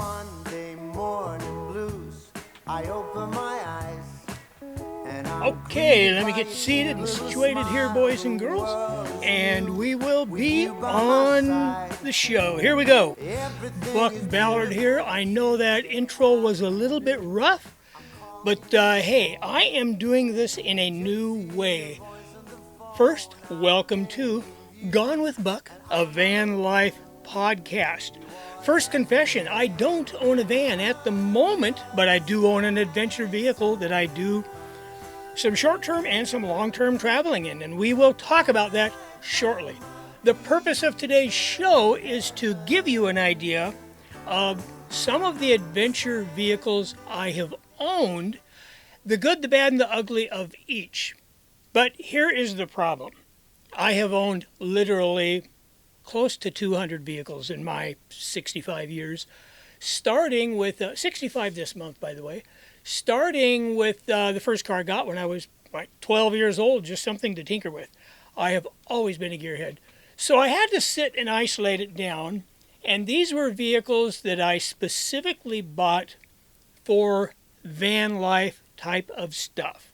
Monday morning blues. I open my eyes. Okay, let me get seated and situated here, boys and girls, and we will be on the show. Here we go. Buck Ballard here. I know that intro was a little bit rough, but hey, I am doing this in a new way. First, welcome to Gone with Buck, a van life podcast. First confession, I don't own a van at the moment, but I do own an adventure vehicle that I do some short-term and some long-term traveling in, and we will talk about that shortly. The purpose of today's show is to give you an idea of some of the adventure vehicles I have owned, the good, the bad, and the ugly of each. But here is the problem. I have owned literally close to 200 vehicles in my 65 years, starting with 65 this month, by the way. Starting with the first car I got when I was like 12 years old, just something to tinker with. I have always been a gearhead. So I had to sit and isolate it down, and these were vehicles that I specifically bought for van life type of stuff.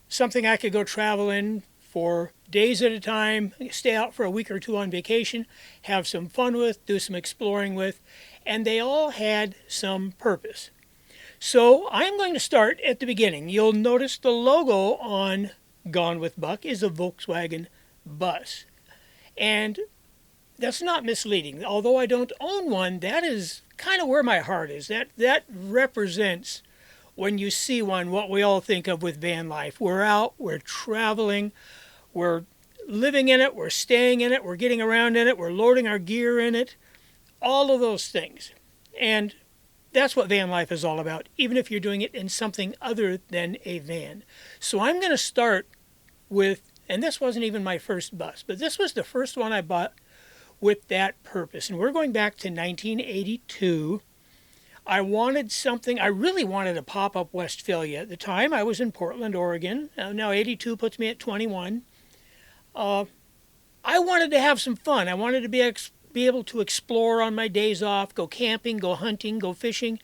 Something I could go travel in for days at a time, stay out for a week or two on vacation, have some fun with, do some exploring with, and they all had some purpose. So I'm going to start at the beginning. You'll notice the logo on Gone with Buck is a Volkswagen bus. And that's not misleading. Although I don't own one, that is kind of where my heart is. That represents, when you see one, what we all think of with van life. We're out, we're traveling, we're living in it, we're staying in it, we're getting around in it, we're loading our gear in it, all of those things. And that's what van life is all about, even if you're doing it in something other than a van. So I'm going to start with, and this wasn't even my first bus, but this was the first one I bought with that purpose. And we're going back to 1982. I really wanted a pop-up Westphalia. At the time, I was in Portland, Oregon. Now 82 puts me at 21. I wanted to have some fun. I wanted to be able to explore on my days off, go camping, go hunting, go fishing,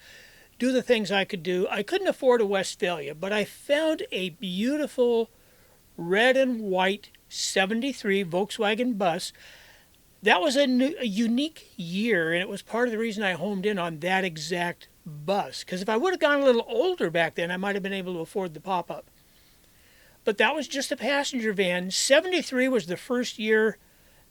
do the things I could do. I couldn't afford a Westphalia, but I found a beautiful red and white 73 Volkswagen bus. That was a unique year, and it was part of the reason I homed in on that exact bus. Because if I would have gone a little older back then, I might have been able to afford the pop-up. But that was just a passenger van. 73 was the first year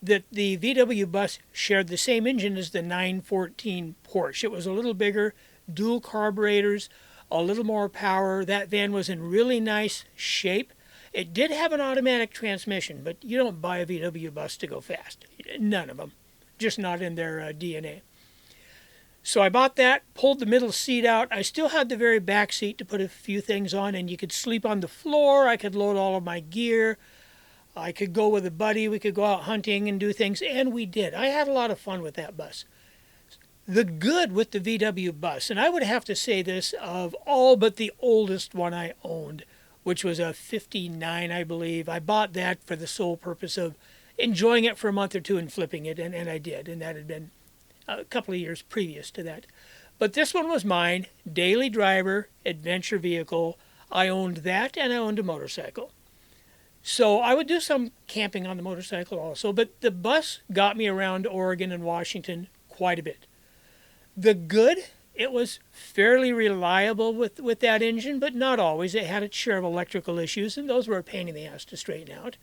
that the VW bus shared the same engine as the 914 Porsche. It was a little bigger, dual carburetors, a little more power. That van was in really nice shape. It did have an automatic transmission, but you don't buy a VW bus to go fast. None of them. Just not in their DNA. So I bought that, pulled the middle seat out. I still had the very back seat to put a few things on, and you could sleep on the floor. I could load all of my gear. I could go with a buddy, we could go out hunting and do things, and we did. I had a lot of fun with that bus. The good with the VW bus, and I would have to say this of all but the oldest one I owned, which was a 59, I believe. I bought that for the sole purpose of enjoying it for a month or two and flipping it, and I did, and that had been a couple of years previous to that. But this one was mine, daily driver, adventure vehicle. I owned that, and I owned a motorcycle. So I would do some camping on the motorcycle also, but the bus got me around Oregon and Washington quite a bit. The good, it was fairly reliable with that engine, but not always. It had its share of electrical issues, and those were a pain in the ass to straighten out.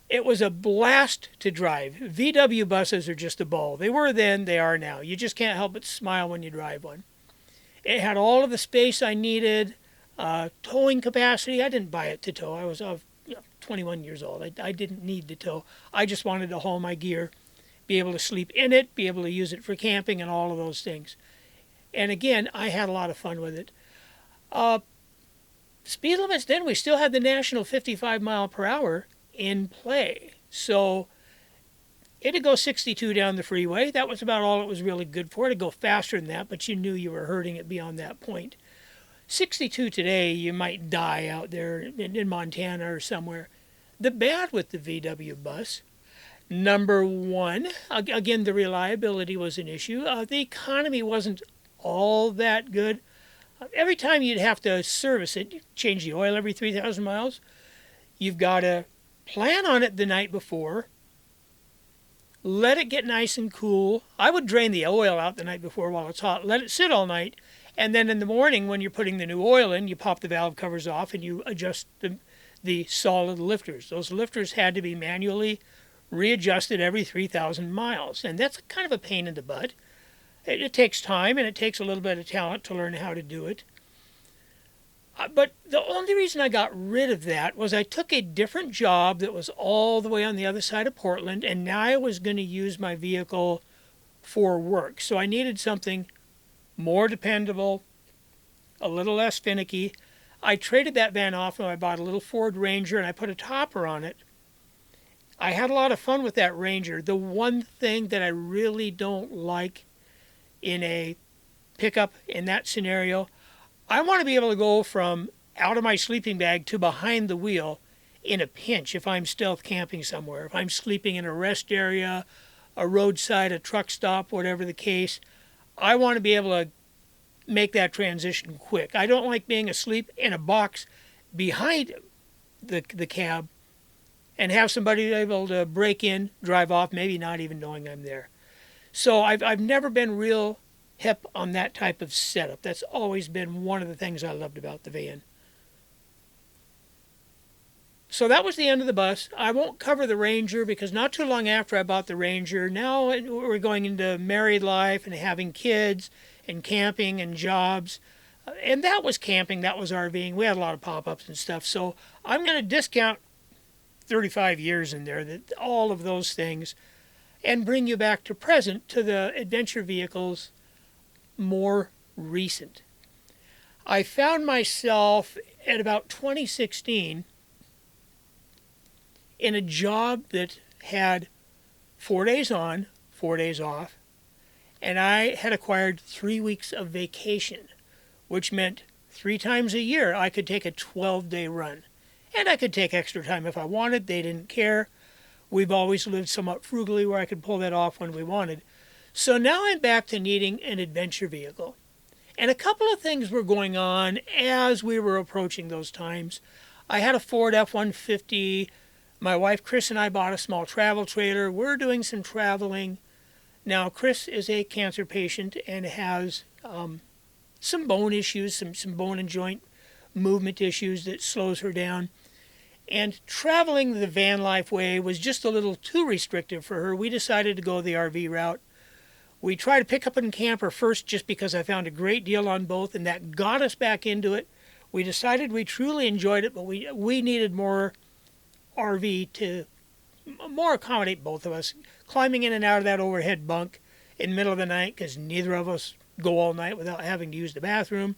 It was a blast to drive. VW buses are just a ball. They were then, they are now. You just can't help but smile when you drive one. It had all of the space I needed, towing capacity. I didn't buy it to tow. I was 21 years old. I didn't need to tow. I just wanted to haul my gear, be able to sleep in it, be able to use it for camping and all of those things. And again, I had a lot of fun with it. Speed limits then, we still had the national 55 mile per hour in play. So it'd go 62 down the freeway. That was about all it was really good for. It'd go faster than that, but you knew you were hurting it beyond that point. 62 today, you might die out there in Montana or somewhere. The bad with the VW bus, Number one, again, the reliability was an issue. The economy wasn't all that good. Every time you'd have to service it, you change the oil every 3,000 miles. You've got to plan on it the night before, let it get nice and cool. I would drain the oil out the night before while it's hot, let it sit all night, and then in the morning when you're putting the new oil in, you pop the valve covers off and you adjust the solid lifters. Those lifters had to be manually readjusted every 3,000 miles, and that's kind of a pain in the butt. It takes time and it takes a little bit of talent to learn how to do it. But the only reason I got rid of that was I took a different job that was all the way on the other side of Portland, and now I was going to use my vehicle for work. So I needed something more dependable, a little less finicky. I traded that van off and I bought a little Ford Ranger and I put a topper on it. I had a lot of fun with that Ranger. The one thing that I really don't like in a pickup in that scenario, I want to be able to go from out of my sleeping bag to behind the wheel in a pinch if I'm stealth camping somewhere. If I'm sleeping in a rest area, a roadside, a truck stop, whatever the case, I want to be able to make that transition quick. I don't like being asleep in a box behind the cab and have somebody able to break in, drive off, maybe not even knowing I'm there. So I've never been real hip on that type of setup. That's always been one of the things I loved about the van. So that was the end of the bus. I won't cover the Ranger because not too long after I bought the Ranger, now we're going into married life and having kids and camping and jobs. And that was camping, that was RVing. We had a lot of pop-ups and stuff. So I'm going to discount 35 years in there, that all of those things, and bring you back to present, to the adventure vehicles more recent. I found myself at about 2016 in a job that had 4 days on, 4 days off, and I had acquired 3 weeks of vacation, which meant 3 times a year I could take a 12-day run. And I could take extra time if I wanted. They didn't care. We've always lived somewhat frugally where I could pull that off when we wanted. So now I'm back to needing an adventure vehicle. And a couple of things were going on as we were approaching those times. I had a Ford F-150. My wife Chris and I bought a small travel trailer. We're doing some traveling. Now Chris is a cancer patient and has some bone issues, some bone and joint movement issues that slows her down. And traveling the van life way was just a little too restrictive for her. We decided to go the RV route. We tried to pick up and camper first just because I found a great deal on both, and that got us back into it. We decided we truly enjoyed it, but we needed more RV to more accommodate both of us. Climbing in and out of that overhead bunk in the middle of the night because neither of us go all night without having to use the bathroom.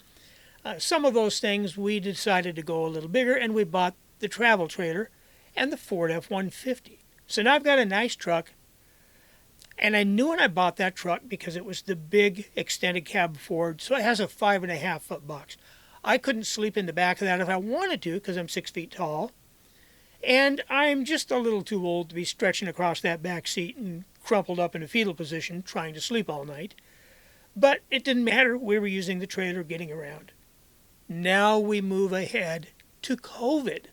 Some of those things we decided to go a little bigger, and we bought the travel trailer and the Ford F-150. So now I've got a nice truck. And I knew when I bought that truck because it was the big extended cab Ford, so it has a 5.5-foot box. I couldn't sleep in the back of that if I wanted to because I'm 6 feet tall. And I'm just a little too old to be stretching across that back seat and crumpled up in a fetal position trying to sleep all night. But it didn't matter. We were using the trailer getting around. Now we move ahead to COVID.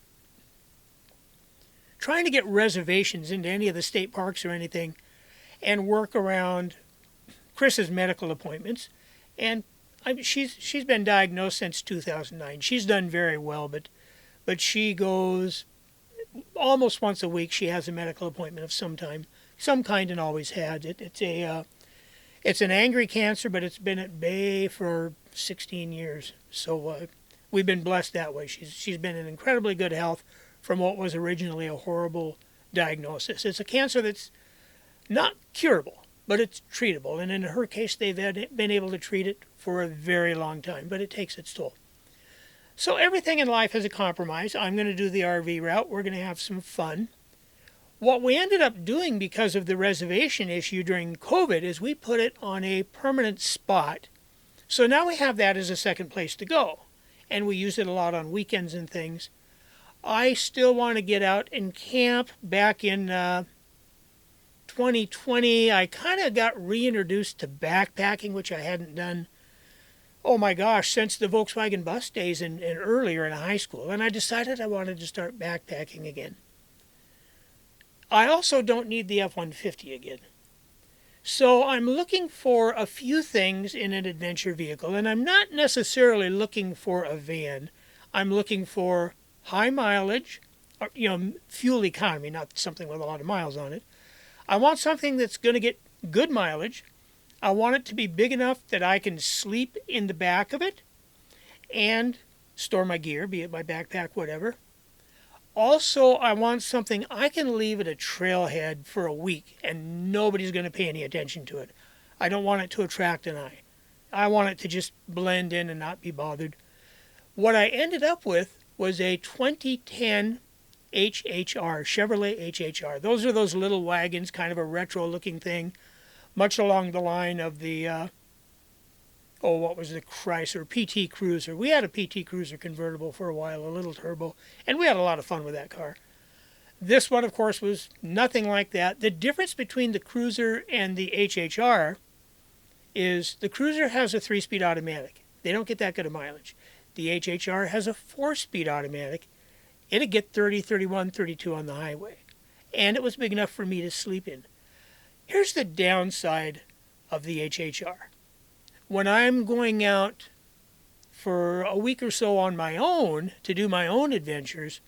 Trying to get reservations into any of the state parks or anything and work around Chris's medical appointments. And she's been diagnosed since 2009. She's done very well, but she goes almost once a week. She has a medical appointment of some kind, and always had. It's an angry cancer, but it's been at bay for 16 years. So we've been blessed that way. She's been in incredibly good health from what was originally a horrible diagnosis. It's a cancer that's not curable, but it's treatable. And in her case, they've been able to treat it for a very long time, but it takes its toll. So everything in life has a compromise. I'm going to do the RV route. We're going to have some fun. What we ended up doing because of the reservation issue during COVID is we put it on a permanent spot. So now we have that as a second place to go. And we use it a lot on weekends and things. I still want to get out and camp back in 2020, I kind of got reintroduced to backpacking, which I hadn't done, oh my gosh, since the Volkswagen bus days and earlier in high school. And I decided I wanted to start backpacking again. I also don't need the F-150 again. So I'm looking for a few things in an adventure vehicle, and I'm not necessarily looking for a van. I'm looking for high mileage, or, fuel economy, not something with a lot of miles on it. I want something that's going to get good mileage. I want it to be big enough that I can sleep in the back of it and store my gear, be it my backpack, whatever. Also, I want something I can leave at a trailhead for a week and nobody's going to pay any attention to it. I don't want it to attract an eye. I want it to just blend in and not be bothered. What I ended up with was a 2010 HHR, Chevrolet HHR. Those are those little wagons, kind of a retro-looking thing, much along the line of the, what was the Chrysler PT Cruiser. We had a PT Cruiser convertible for a while, a little turbo, and we had a lot of fun with that car. This one, of course, was nothing like that. The difference between the Cruiser and the HHR is the Cruiser has a 3-speed automatic. They don't get that good of mileage. The HHR has a 4-speed automatic. It'd get 30, 31, 32 on the highway. And it was big enough for me to sleep in. Here's the downside of the HHR. When I'm going out for a week or so on my own to do my own adventures,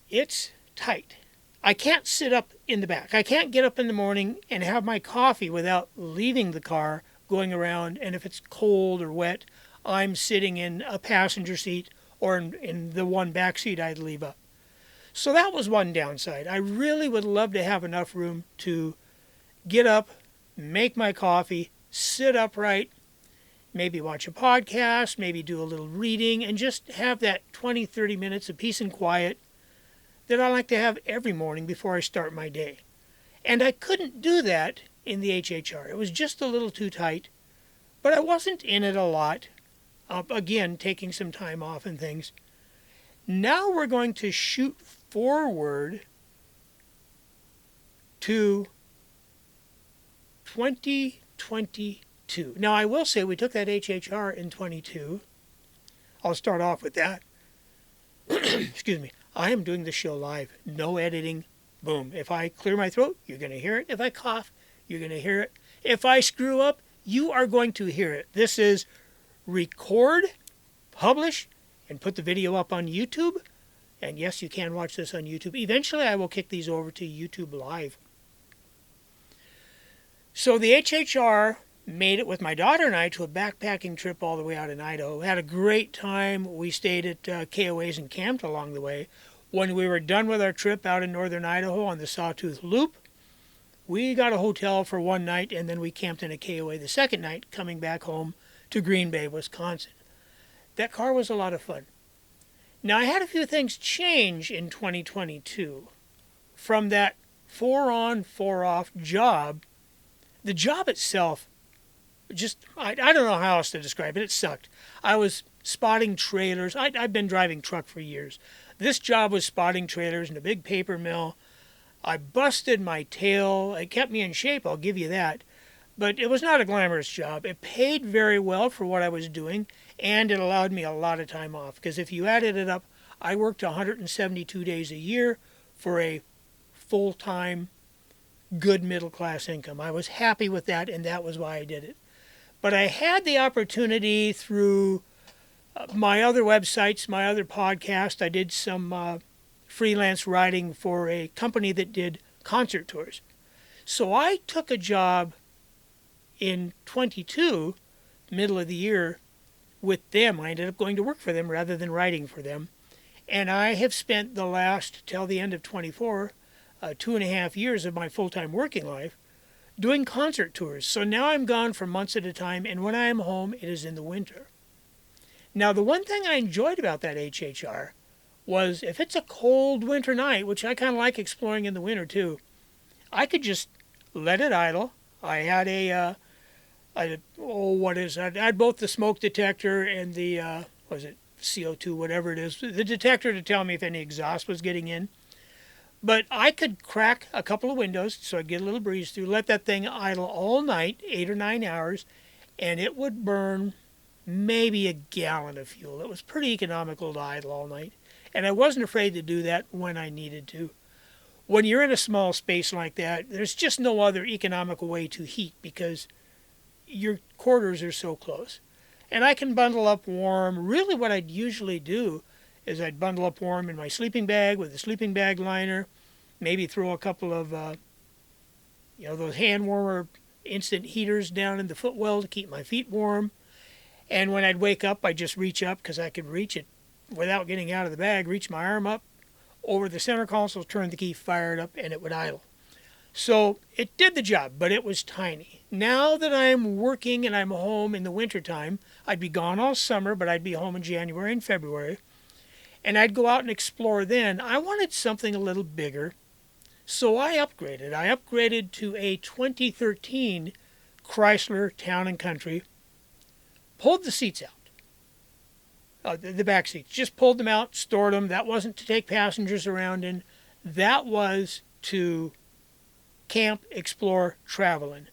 it's tight. I can't sit up in the back. I can't get up in the morning and have my coffee without leaving the car, going around, and if it's cold or wet, I'm sitting in a passenger seat or in the one back seat I'd leave up. So that was one downside. I really would love to have enough room to get up, make my coffee, sit upright, maybe watch a podcast, maybe do a little reading, and just have that 20, 30 minutes of peace and quiet that I like to have every morning before I start my day. And I couldn't do that in the HHR. It was just a little too tight, but I wasn't in it a lot. Again, taking some time off and things. Now we're going to shoot forward to 2022. Now, I will say we took that HHR in 22. I'll start off with that. Excuse me. I am doing the show live. No editing. Boom. If I clear my throat, you're going to hear it. If I cough, you're going to hear it. If I screw up, you are going to hear it. This is record, publish, and put the video up on YouTube. And yes, you can watch this on YouTube. Eventually, I will kick these over to YouTube Live. So the HHR made it with my daughter and I to a backpacking trip all the way out in Idaho. Had a great time. We stayed at KOAs and camped along the way. When we were done with our trip out in northern Idaho on the Sawtooth Loop, we got a hotel for one night and then we camped in a KOA the second night, coming back home to Green Bay, Wisconsin. That car was a lot of fun. Now, I had a few things change in 2022. From that 4-on, 4-off job, the job itself, I don't know how else to describe it. It sucked. I was spotting trailers. I've been driving truck for years. This job was spotting trailers in a big paper mill. I busted my tail. It kept me in shape, I'll give you that. But it was not a glamorous job. It paid very well for what I was doing, and it allowed me a lot of time off. Because if you added it up, I worked 172 days a year for a full-time, good middle-class income. I was happy with that, and that was why I did it. But I had the opportunity through my other websites, my other podcast. I did some freelance writing for a company that did concert tours. So I took a job in 22, middle of the year, with them. I ended up going to work for them rather than writing for them. And I have spent the last, till the end of 24, 2.5 years of my full-time working life doing concert tours. So now I'm gone for months at a time, and when I am home, it is in the winter. Now, the one thing I enjoyed about that HHR was if it's a cold winter night, which I kind of like exploring in the winter too, I could just let it idle. I had I had both the smoke detector and the, CO2, whatever it is, the detector to tell me if any exhaust was getting in. But I could crack a couple of windows so I'd get a little breeze through, let that thing idle all night, 8 or 9 hours, and it would burn maybe a gallon of fuel. It was pretty economical to idle all night. And I wasn't afraid to do that when I needed to. When you're in a small space like that, there's just no other economical way to heat because your quarters are so close. And I can bundle up warm. Really what I'd usually do is I'd bundle up warm in my sleeping bag with a sleeping bag liner, maybe throw a couple of, those hand warmer instant heaters down in the footwell to keep my feet warm. And when I'd wake up, I'd just reach up because I could reach it without getting out of the bag, reach my arm up over the center console, turn the key, fire it up, and it would idle. So it did the job, but it was tiny. Now that I'm working and I'm home in the wintertime, I'd be gone all summer, but I'd be home in January and February. And I'd go out and explore then. I wanted something a little bigger, so I upgraded. I upgraded to a 2013 Chrysler Town & Country, pulled the seats out. The back seats. Just pulled them out, stored them. That wasn't to take passengers around in. That was to camp, explore, travel in.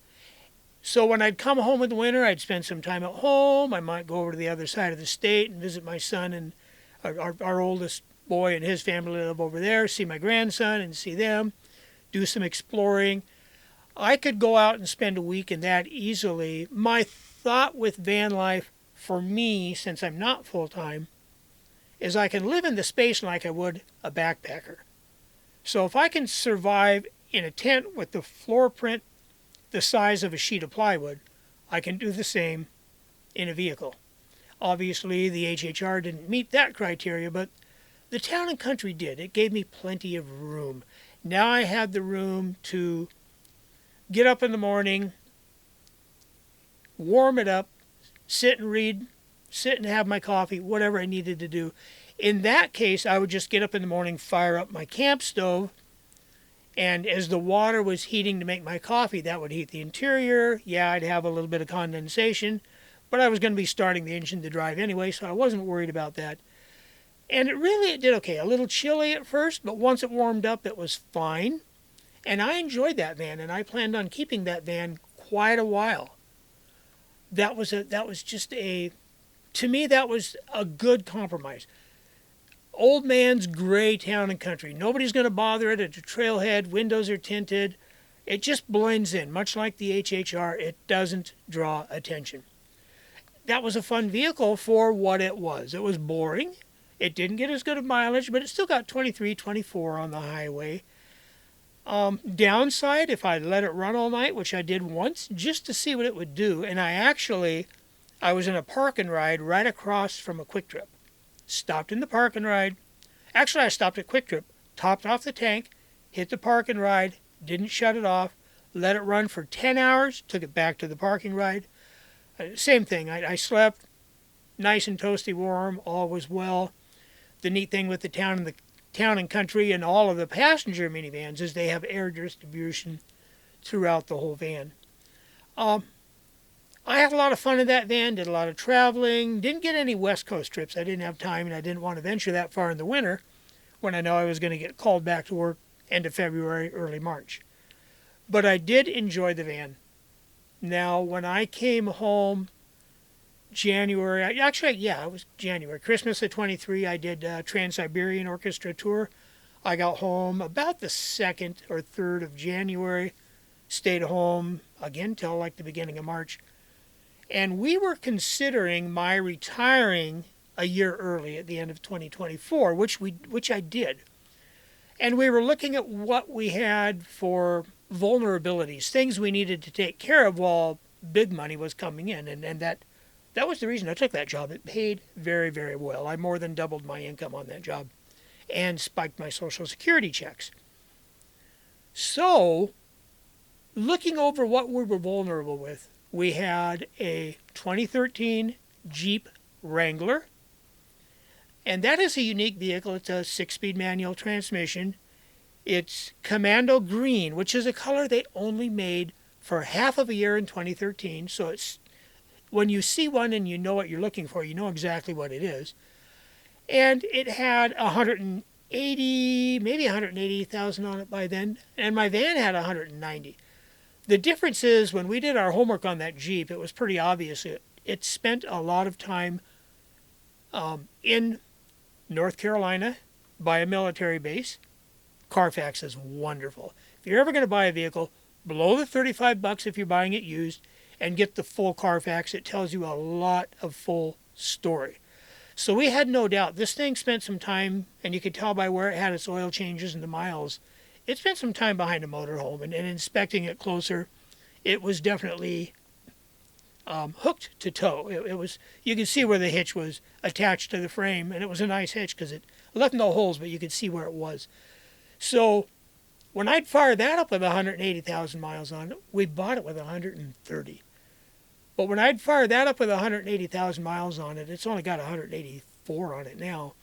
So when I'd come home in the winter, I'd spend some time at home. I might go over to the other side of the state and visit my son and our oldest boy and his family live over there, see my grandson and see them, do some exploring. I could go out and spend a week in that easily. My thought with van life for me, since I'm not full-time, is I can live in the space like I would a backpacker. So if I can survive in a tent with the floor print the size of a sheet of plywood, I can do the same in a vehicle. Obviously, the HHR didn't meet that criteria, but the Town & Country did. It gave me plenty of room. Now I had the room to get up in the morning, warm it up, sit and read, sit and have my coffee, whatever I needed to do. In that case, I would just get up in the morning, fire up my camp stove, and as the water was heating to make my coffee, that would heat the interior. Yeah, I'd have a little bit of condensation, but I was going to be starting the engine to drive anyway, so I wasn't worried about that. And it did okay. A little chilly at first, but once it warmed up, it was fine. And I enjoyed that van, and I planned on keeping that van quite a while. To me, that was a good compromise. Old man's gray Town & Country. Nobody's going to bother it. It's a trailhead. Windows are tinted. It just blends in. Much like the HHR, it doesn't draw attention. That was a fun vehicle for what it was. It was boring. It didn't get as good of mileage, but it still got 23, 24 on the highway. Downside, if I let it run all night, which I did once, just to see what it would do, and I was in a park and ride right across from a Quick Trip. Stopped in the park and ride. Actually, I stopped at Quick Trip, topped off the tank, hit the park and ride, didn't shut it off, let it run for 10 hours, took it back to the parking ride. Same thing. I slept nice and toasty warm, all was well. The neat thing with the Town & Country and all of the passenger minivans is they have air distribution throughout the whole van. I had a lot of fun in that van, did a lot of traveling, didn't get any West Coast trips. I didn't have time and I didn't want to venture that far in the winter when I know I was going to get called back to work end of February, early March. But I did enjoy the van. Now, when I came home January, it was January, Christmas of 23, I did Trans-Siberian Orchestra Tour. I got home about the 2nd or 3rd of January, stayed home again till like the beginning of March. And we were considering my retiring a year early at the end of 2024, which I did. And we were looking at what we had for vulnerabilities, things we needed to take care of while big money was coming in. And that was the reason I took that job. It paid very, very well. I more than doubled my income on that job and spiked my Social Security checks. So, looking over what we were vulnerable with, we had a 2013 Jeep Wrangler, and that is a unique vehicle. It's a 6-speed manual transmission. It's Commando Green, which is a color they only made for half of a year in 2013, so it's when you see one and you know what you're looking for, you know exactly what it is. And it had 180 180, maybe 180,000 on it by then, and my van had 190. The difference is when we did our homework on that Jeep, it was pretty obvious. It spent a lot of time in North Carolina by a military base. Carfax is wonderful. If you're ever going to buy a vehicle, below the $35 if you're buying it used, and get the full Carfax. It tells you a lot of full story. So we had no doubt. This thing spent some time, and you could tell by where it had its oil changes and the miles. It spent some time behind a motorhome, and inspecting it closer, it was definitely hooked to tow. It was, you could see where the hitch was attached to the frame, and it was a nice hitch because it left no holes, but you could see where it was. So when I'd fire that up with 180,000 miles on it, we bought it with 130. But when I'd fire that up with 180,000 miles on it, it's only got 184 on it now.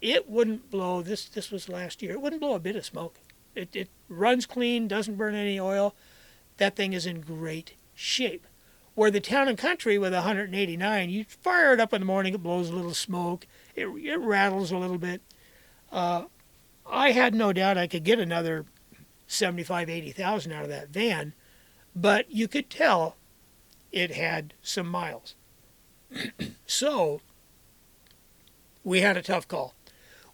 It wouldn't blow, this was last year, it wouldn't blow a bit of smoke. It runs clean, doesn't burn any oil. That thing is in great shape. Where the Town and Country with 189, you fire it up in the morning, it blows a little smoke, it rattles a little bit. I had no doubt I could get another 75, 80,000 out of that van, but you could tell it had some miles. So we had a tough call.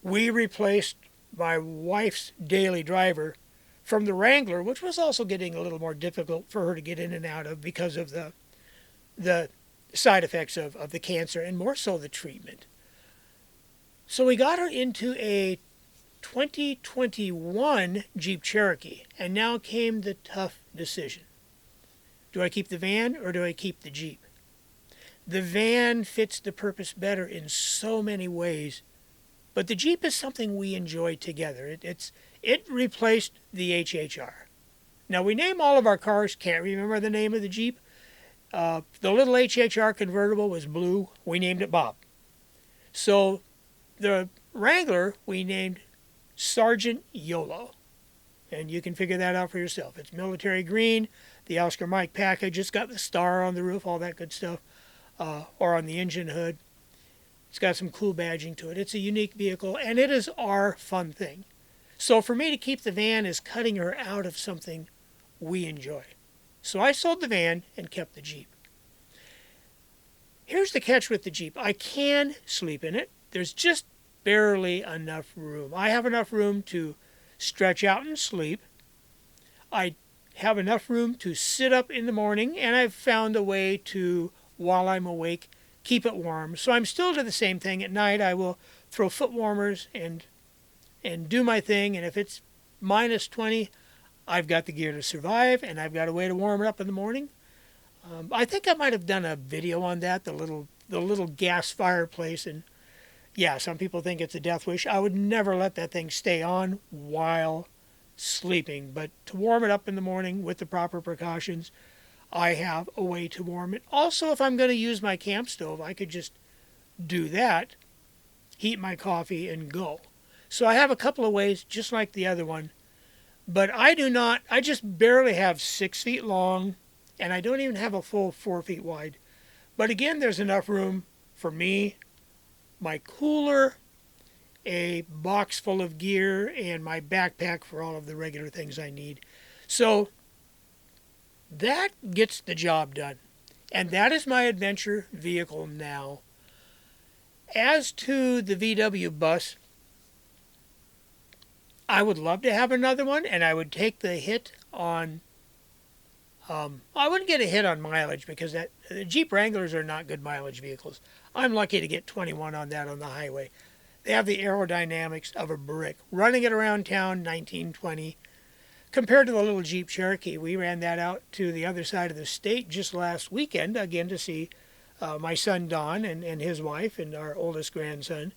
We replaced my wife's daily driver from the Wrangler, which was also getting a little more difficult for her to get in and out of because of the side effects of the cancer and more so the treatment. So we got her into a 2021 Jeep Cherokee, and now came the tough decision. Do I keep the van or do I keep the Jeep? The van fits the purpose better in so many ways, but the Jeep is something we enjoy together. It replaced the HHR. Now we name all of our cars, can't remember the name of the Jeep. The little HHR convertible was blue, we named it Bob. So the Wrangler we named Sergeant YOLO. And you can figure that out for yourself. It's military green, the Oscar Mike package. It's got the star on the roof, all that good stuff, or on the engine hood. It's got some cool badging to it. It's a unique vehicle, and it is our fun thing. So for me to keep the van is cutting her out of something we enjoy. So I sold the van and kept the Jeep. Here's the catch with the Jeep. I can sleep in it. There's just barely enough room. I have enough room to stretch out and sleep. I have enough room to sit up in the morning, and I've found a way to, while I'm awake, keep it warm. So I'm still doing the same thing. At night I will throw foot warmers and do my thing, and if it's minus 20, I've got the gear to survive, and I've got a way to warm it up in the morning. I think I might have done a video on that, the little gas fireplace, and yeah, some people think it's a death wish. I would never let that thing stay on while sleeping, but to warm it up in the morning with the proper precautions, I have a way to warm it. Also, if I'm going to use my camp stove, I could just do that, heat my coffee, and go. So I have a couple of ways, just like the other one, but I just barely have 6 feet long, and I don't even have a full 4 feet wide. But again, there's enough room for me, my cooler, a box full of gear, and my backpack for all of the regular things I need. So that gets the job done. And that is my adventure vehicle now. As to the VW bus, I would love to have another one, and I would take the hit on... I wouldn't get a hit on mileage because the Jeep Wranglers are not good mileage vehicles. I'm lucky to get 21 on that on the highway. They have the aerodynamics of a brick. Running it around town, 1920. Compared to the little Jeep Cherokee, we ran that out to the other side of the state just last weekend, again to see my son Don and his wife and our oldest grandson.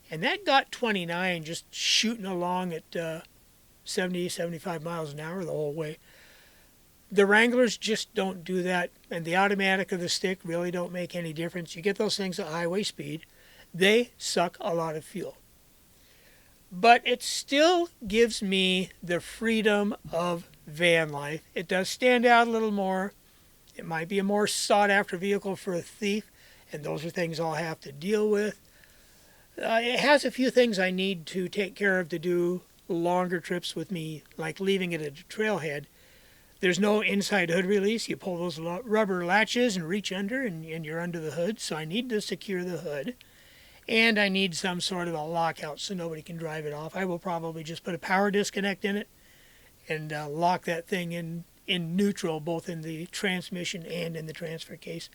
And that got 29, just shooting along at 70, 75 miles an hour the whole way. The Wranglers just don't do that, and the automatic or the stick really don't make any difference. You get those things at highway speed. They suck a lot of fuel. But it still gives me the freedom of van life. It does stand out a little more. It might be a more sought-after vehicle for a thief, and those are things I'll have to deal with. It has a few things I need to take care of to do longer trips with me, like leaving it at a trailhead. There's no inside hood release. You pull those rubber latches and reach under, and you're under the hood. So I need to secure the hood. And I need some sort of a lockout so nobody can drive it off. I will probably just put a power disconnect in it and lock that thing in neutral, both in the transmission and in the transfer case.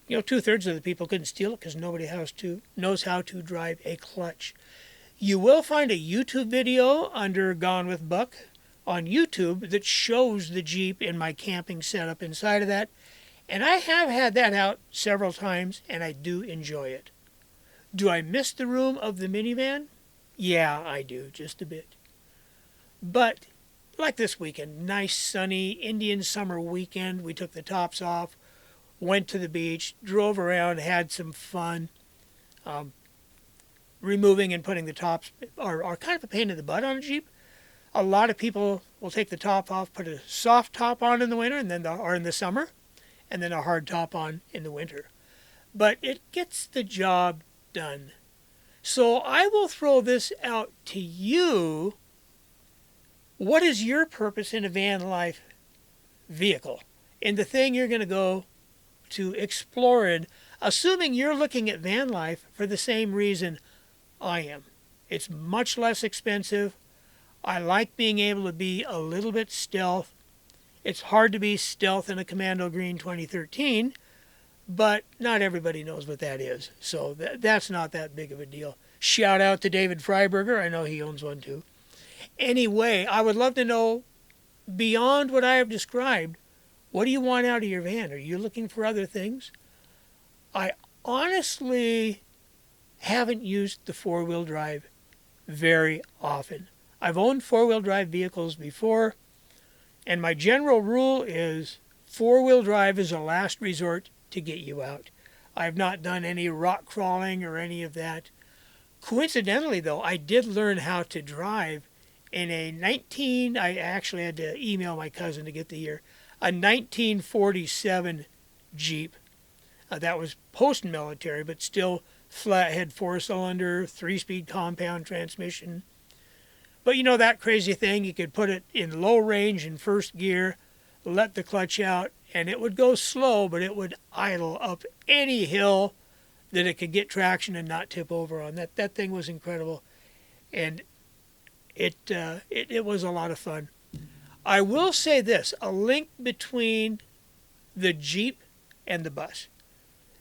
You know, 2/3 of the people couldn't steal it because nobody knows how to drive a clutch. You will find a YouTube video under Gone with Buck on YouTube that shows the Jeep in my camping setup inside of that. And I have had that out several times, and I do enjoy it. Do I miss the room of the minivan? Yeah, I do, just a bit. But, like this weekend, nice sunny Indian summer weekend, we took the tops off, went to the beach, drove around, had some fun. Removing and putting the tops are kind of a pain in the butt on a Jeep. A lot of people will take the top off, put a soft top on in the winter, or in the summer, and then a hard top on in the winter. But it gets the job done. So I will throw this out to you. What is your purpose in a van life vehicle? In the thing you're going to go to explore in, assuming you're looking at van life for the same reason I am. It's much less expensive. I like being able to be a little bit stealth. It's hard to be stealth in a Commando Green 2013, but not everybody knows what that is. So that's not that big of a deal. Shout out to David Freiberger. I know he owns one too. Anyway, I would love to know, beyond what I have described, what do you want out of your van? Are you looking for other things? I honestly haven't used the four-wheel drive very often. I've owned four-wheel drive vehicles before, and my general rule is four-wheel drive is a last resort to get you out. I've not done any rock crawling or any of that. Coincidentally, though, I did learn how to drive in I actually had to email my cousin to get the year, a 1947 Jeep. That was post-military, but still flathead four-cylinder, 3-speed compound transmission. But you know that crazy thing, you could put it in low range in first gear, let the clutch out, and it would go slow, but it would idle up any hill that it could get traction and not tip over on. That thing was incredible, and it was a lot of fun. I will say this, a link between the Jeep and the bus.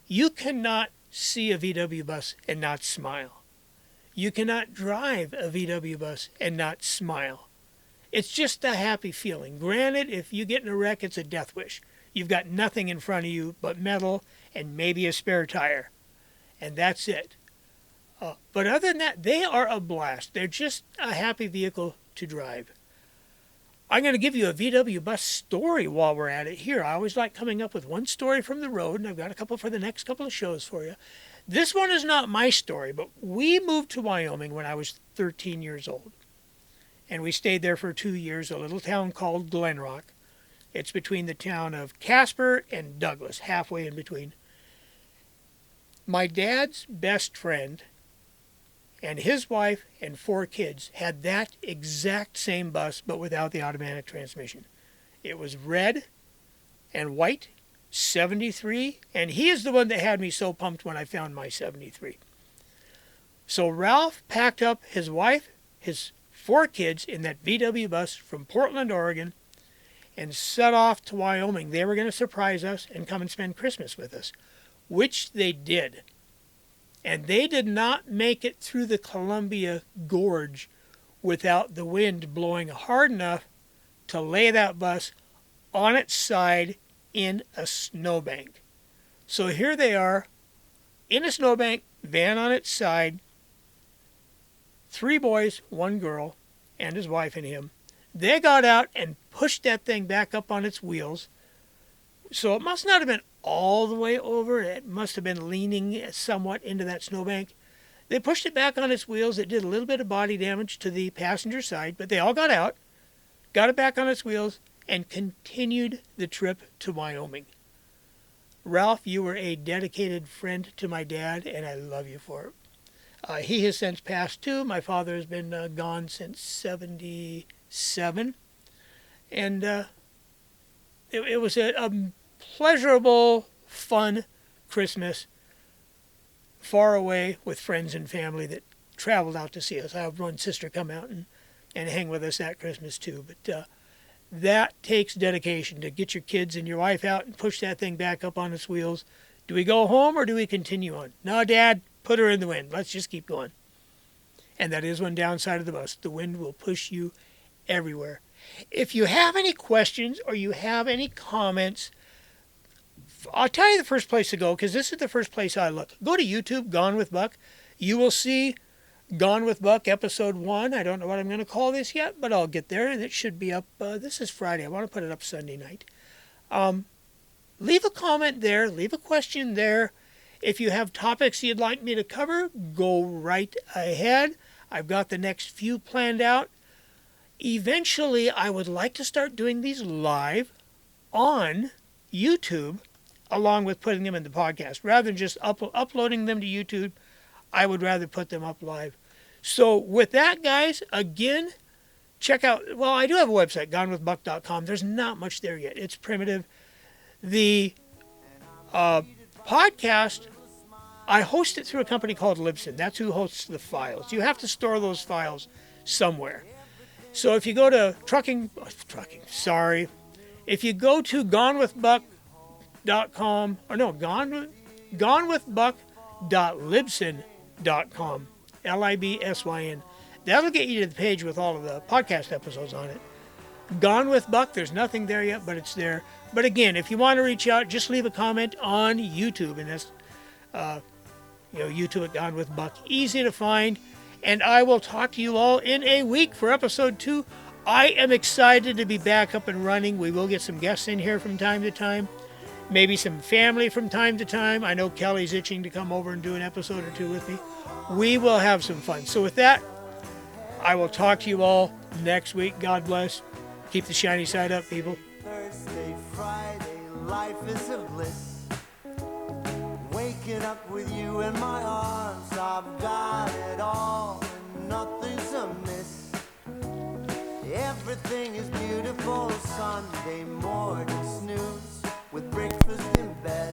You cannot see a VW bus and not smile. You cannot drive a VW bus and not smile. It's just a happy feeling. Granted, if you get in a wreck, it's a death wish. You've got nothing in front of you but metal and maybe a spare tire. And that's it. But other than that, they are a blast. They're just a happy vehicle to drive. I'm going to give you a VW bus story while we're at it here. I always like coming up with one story from the road, and I've got a couple for the next couple of shows for you. This one is not my story, but we moved to Wyoming when I was 13 years old. And we stayed there for 2 years, a little town called Glen Rock. It's between the town of Casper and Douglas, halfway in between. My dad's best friend and his wife and 4 kids had that exact same bus, but without the automatic transmission. It was red and white, 73, and he is the one that had me so pumped when I found my 73. So Ralph packed up his wife, his 4 kids in that VW bus from Portland, Oregon, and set off to Wyoming. They were going to surprise us and come and spend Christmas with us, which they did. And they did not make it through the Columbia Gorge without the wind blowing hard enough to lay that bus on its side in a snowbank. So here they are, in a snowbank, van on its side, 3 boys, 1 girl, and his wife and him. They got out and pushed that thing back up on its wheels. So it must not have been all the way over. It must have been leaning somewhat into that snowbank. They pushed it back on its wheels. It did a little bit of body damage to the passenger side, but they all got out, got it back on its wheels, and continued the trip to Wyoming. Ralph, you were a dedicated friend to my dad, and I love you for it. He has since passed too. My father has been gone since 77. And it was a pleasurable, fun Christmas far away with friends and family that traveled out to see us. I have one sister come out and hang with us that Christmas too. But that takes dedication to get your kids and your wife out and push that thing back up on its wheels. Do we go home or do we continue on? No, Dad, put her in the wind. Let's just keep going. And that is one downside of the bus. The wind will push you everywhere. If you have any questions or you have any comments, I'll tell you the first place to go, because this is the first place I look. Go to YouTube, Gone with Buck. You will see Gone with Buck episode 1. I don't know what I'm going to call this yet, but I'll get there, and it should be up. This is Friday. I want to put it up Sunday night. Leave a comment there. Leave a question there. If you have topics you'd like me to cover, go right ahead. I've got the next few planned out. Eventually, I would like to start doing these live on YouTube, along with putting them in the podcast. Rather than just uploading them to YouTube, I would rather put them up live. So with that, guys, again, check out, well, I do have a website, gonewithbuck.com. There's not much there yet. It's primitive. The podcast, I host it through a company called Libsyn. That's who hosts the files. You have to store those files somewhere. So if you go to if you go to gonewithbuck.com, or no, gonewithbuck.libsyn.com, Libsyn. That'll get you to the page with all of the podcast episodes on it. Gone with Buck, there's nothing there yet, but it's there. But again, if you want to reach out, just leave a comment on YouTube, and that's YouTube at Gone with Buck. Easy to find. And I will talk to you all in a week for episode 2. I am excited to be back up and running. We will get some guests in here from time to time. Maybe some family from time to time. I know Kelly's itching to come over and do an episode or 2 with me. We will have some fun. So with that, I will talk to you all next week. God bless. Keep the shiny side up, people. Thursday, Friday, life is a bliss. Waking up with you in my arms, I've got it all, and nothing's amiss. Everything is beautiful. Sunday morning snooze with breakfast.